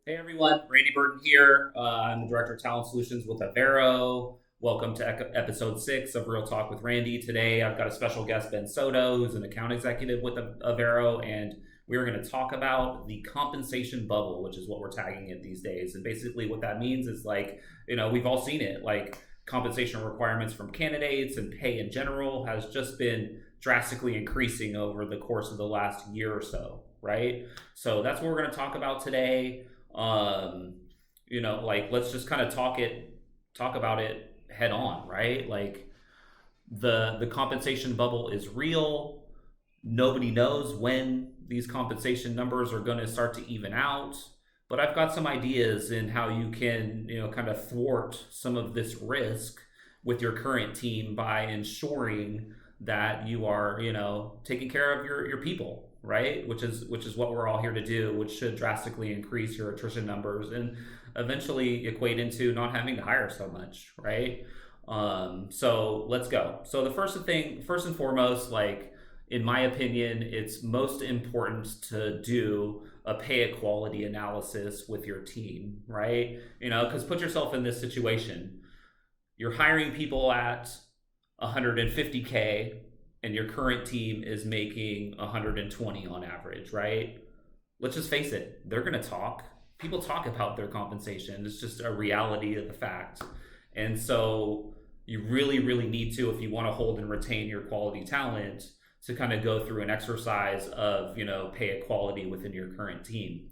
Hey everyone, Randy Burton here. I'm the Director of Talent Solutions with Averro. Welcome to episode 6 of Real Talk with Randy. Today I've got a special guest, Ben Soto, who's an account executive with Averro, and we're going to talk about the compensation bubble, which is what we're tagging it these days. And basically, what that means is we've all seen it. Like, compensation requirements from candidates and pay in general has just been drastically increasing over the course of the last year or so, right? So that's what we're going to talk about today. Let's just kind of talk about it head on, right? Like, the compensation bubble is real. Nobody knows when these compensation numbers are going to start to even out, but I've got some ideas in how you can, kind of thwart some of this risk with your current team by ensuring that you are, taking care of your people, right? Which is what we're all here to do, which should drastically increase your attrition numbers and eventually equate into not having to hire so much, right? So let's go. So the first and foremost, like, in my opinion, it's most important to do a pay equality analysis with your team, right? Because put yourself in this situation. You're hiring people at 150K and your current team is making 120 on average, right? Let's just face it, they're going to talk. People talk about their compensation. It's just a reality of the fact. And so you really, really need to, if you want to hold and retain your quality talent, to kind of go through an exercise of, pay equality within your current team.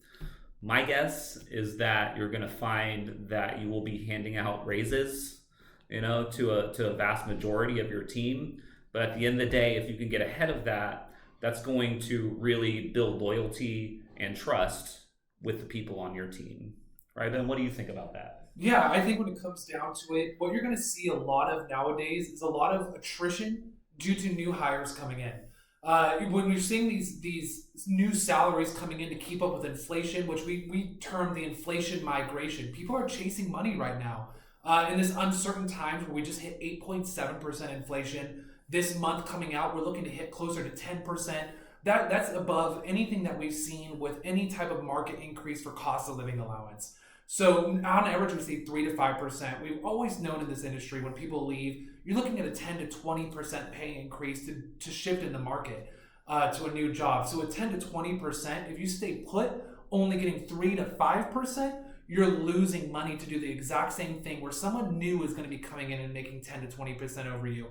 My guess is that you're going to find that you will be handing out raises, to a vast majority of your team. But at the end of the day, if you can get ahead of that, that's going to really build loyalty and trust with the people on your team. Right, Ben? What do you think about that? Yeah, I think when it comes down to it, what you're going to see a lot of nowadays is a lot of attrition due to new hires coming in. When you're seeing these new salaries coming in to keep up with inflation, which we term the inflation migration, people are chasing money right now. In this uncertain times where we just hit 8.7% inflation, this month coming out, we're looking to hit closer to 10%. That's above anything that we've seen with any type of market increase for cost of living allowance. So on average, we see 3 to 5%. We've always known in this industry when people leave, you're looking at a 10 to 20% pay increase to shift in the market to a new job. So at 10 to 20%, if you stay put, only getting 3 to 5%, you're losing money to do the exact same thing where someone new is going to be coming in and making 10 to 20% over you.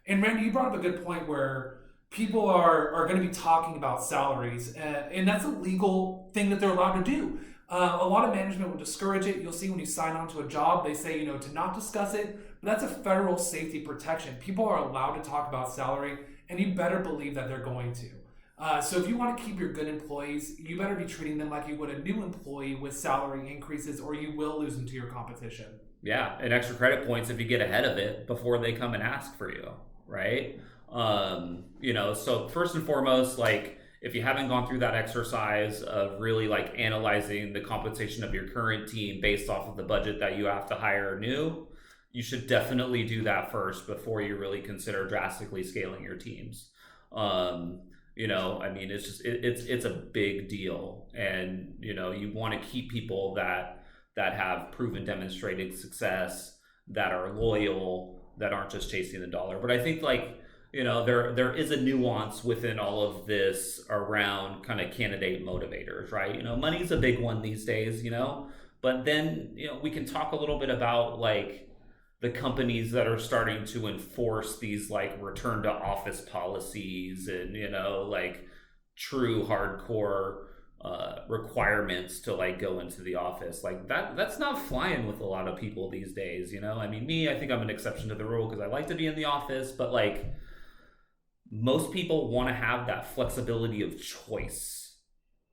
And Randy, you brought up a good point where people are going to be talking about salaries, and that's a legal thing that they're allowed to do. A lot of management will discourage it. You'll see when you sign on to a job, they say, to not discuss it, but that's a federal safety protection. People are allowed to talk about salary, and you better believe that they're going to. So if you want to keep your good employees, you better be treating them like you would a new employee with salary increases, or you will lose them to your competition. Yeah, and extra credit points if you get ahead of it before they come and ask for you, right? So first and foremost, like, if you haven't gone through that exercise of really like analyzing the compensation of your current team based off of the budget that you have to hire new, you should definitely do that first before you really consider drastically scaling your teams. It's a big deal, and you want to keep people that have proven demonstrated success, that are loyal, that aren't just chasing the dollar. But I think, like, there is a nuance within all of this around kind of candidate motivators, right? Money's a big one these days, but then, we can talk a little bit about, like, the companies that are starting to enforce these, like, return to office policies and, like, true hardcore requirements to, like, go into the office. Like, that's not flying with a lot of people these days. I think I'm an exception to the rule because I like to be in the office, but, like, most people want to have that flexibility of choice,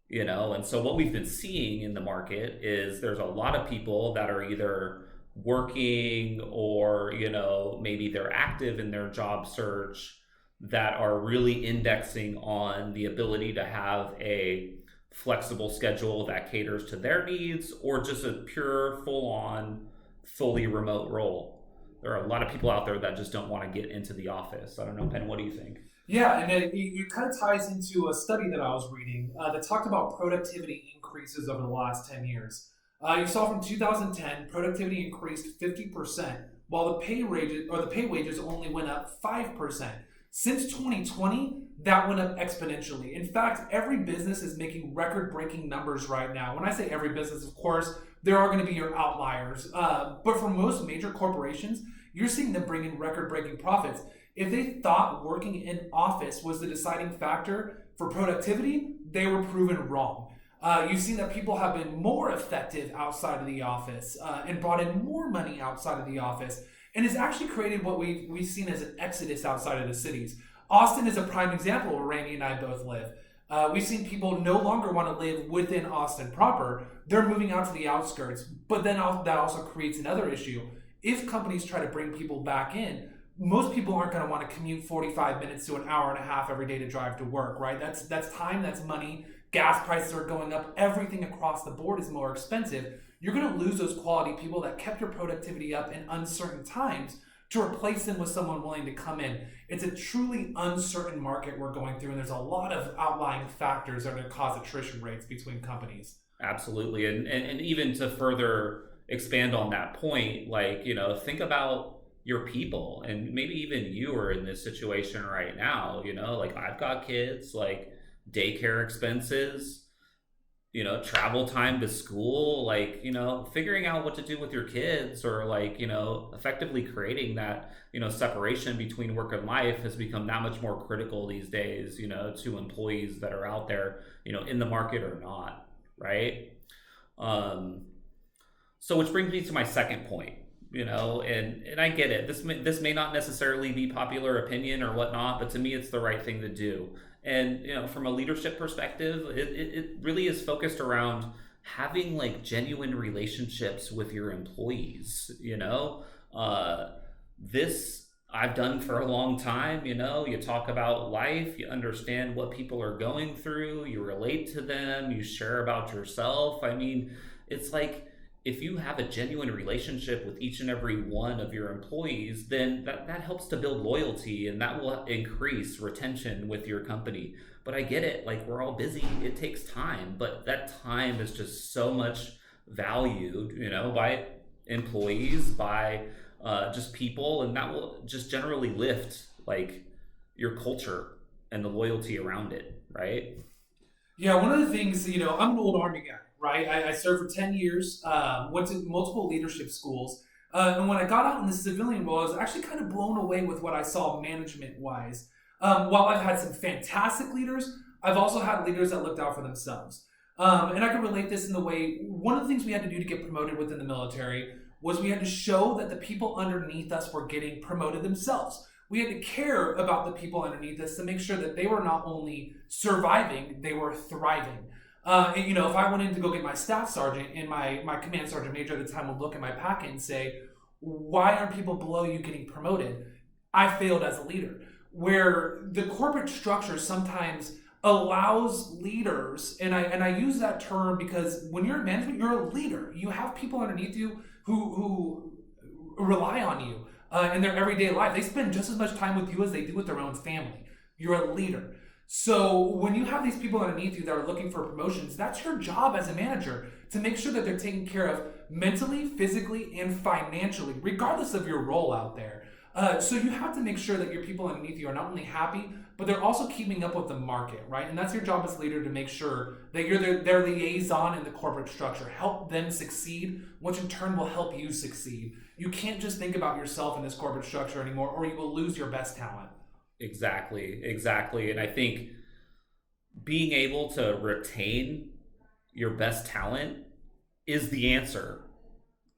and so what we've been seeing in the market is there's a lot of people that are either working or, maybe they're active in their job search, that are really indexing on the ability to have a flexible schedule that caters to their needs, or just a pure, full-on, fully remote role. There are a lot of people out there that just don't want to get into the office. I don't know, Penn, what do you think? Yeah, and it kind of ties into a study that I was reading that talked about productivity increases over the last 10 years. You saw from 2010, productivity increased 50%, while the pay wages only went up 5%. Since 2020, that went up exponentially. In fact, every business is making record-breaking numbers right now. When I say every business, of course, there are going to be your outliers. But for most major corporations, you're seeing them bring in record-breaking profits. If they thought working in office was the deciding factor for productivity, they were proven wrong. You've seen that people have been more effective outside of the office and brought in more money outside of the office, and it's actually created what we've seen as an exodus outside of the cities. Austin is a prime example where Randy and I both live. We've seen people no longer want to live within Austin proper. They're moving out to the outskirts, but then that also creates another issue. If companies try to bring people back in, most people aren't going to want to commute 45 minutes to an hour and a half every day to drive to work, right? That's time, that's money. Gas prices are going up. Everything across the board is more expensive. You're going to lose those quality people that kept your productivity up in uncertain times to replace them with someone willing to come in. It's a truly uncertain market we're going through, and there's a lot of outlying factors that are going to cause attrition rates between companies. Absolutely. And even to further expand on that point, think about your people, and maybe even you are in this situation right now, I've got kids, daycare expenses, travel time to school, figuring out what to do with your kids, or effectively creating that, separation between work and life has become that much more critical these days, to employees that are out there, in the market or not, right? So which brings me to my second point, and I get it. This may not necessarily be popular opinion or whatnot, but to me, it's the right thing to do. And from a leadership perspective, it really is focused around having genuine relationships with your employees. This I've done for a long time. You talk about life, you understand what people are going through, you relate to them, you share about yourself. I mean, it's if you have a genuine relationship with each and every one of your employees, then that helps to build loyalty, and that will increase retention with your company. But I get it, we're all busy, it takes time, but that time is just so much valued, by employees, by just people, and that will just generally lift your culture and the loyalty around it, right? Yeah, one of the things, I'm an old Army guy, right? I served for 10 years, went to multiple leadership schools. And when I got out in the civilian world, I was actually kind of blown away with what I saw management-wise. While I've had some fantastic leaders, I've also had leaders that looked out for themselves. And I can relate this in the way, one of the things we had to do to get promoted within the military was we had to show that the people underneath us were getting promoted themselves. We had to care about the people underneath us to make sure that they were not only surviving, they were thriving. If I went in to go get my staff sergeant, and my command sergeant major at the time would look at my packet and say, why aren't people below you getting promoted? I failed as a leader. Where the corporate structure sometimes allows leaders, and I use that term because when you're in management, you're a leader. You have people underneath you who rely on you in their everyday life. They spend just as much time with you as they do with their own family. You're a leader. So when you have these people underneath you that are looking for promotions, that's your job as a manager, to make sure that they're taken care of mentally, physically, and financially, regardless of your role out there. So you have to make sure that your people underneath you are not only happy, but they're also keeping up with the market, right? And that's your job as leader, to make sure that you're their liaison in the corporate structure. Help them succeed, which in turn will help you succeed. You can't just think about yourself in this corporate structure anymore, or you will lose your best talent. Exactly. And I think being able to retain your best talent is the answer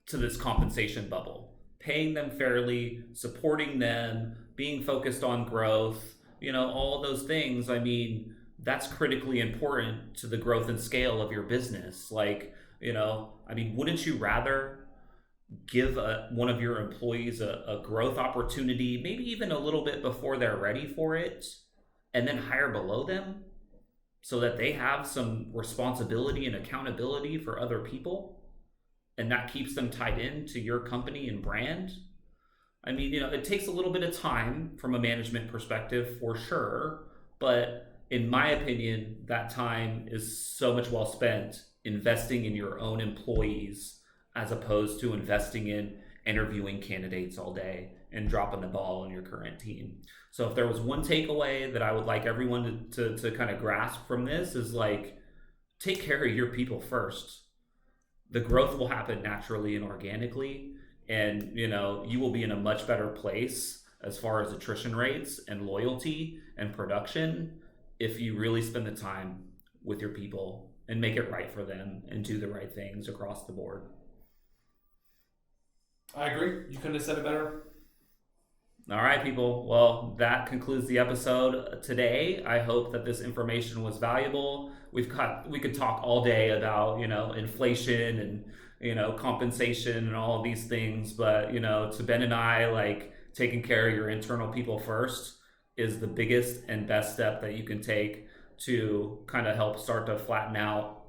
to this compensation bubble. Paying them fairly, supporting them, being focused on growth, all those things. I mean, that's critically important to the growth and scale of your business. Wouldn't you rather give one of your employees a growth opportunity, maybe even a little bit before they're ready for it, and then hire below them so that they have some responsibility and accountability for other people, and that keeps them tied into your company and brand? I mean, it takes a little bit of time from a management perspective for sure, but in my opinion, that time is so much well spent investing in your own employees as opposed to investing in interviewing candidates all day and dropping the ball on your current team. So if there was one takeaway that I would like everyone to kind of grasp from this is like, take care of your people first. The growth will happen naturally and organically, and you will be in a much better place as far as attrition rates and loyalty and production if you really spend the time with your people and make it right for them and do the right things across the board. I agree. You couldn't have said it better. All right, people. Well, that concludes the episode today. I hope that this information was valuable. We could talk all day about, inflation and, compensation and all of these things. But, to Ben and I, like, taking care of your internal people first is the biggest and best step that you can take to kind of help start to flatten out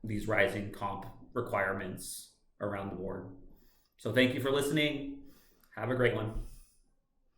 these rising comp requirements around the board. So thank you for listening. Have a great one.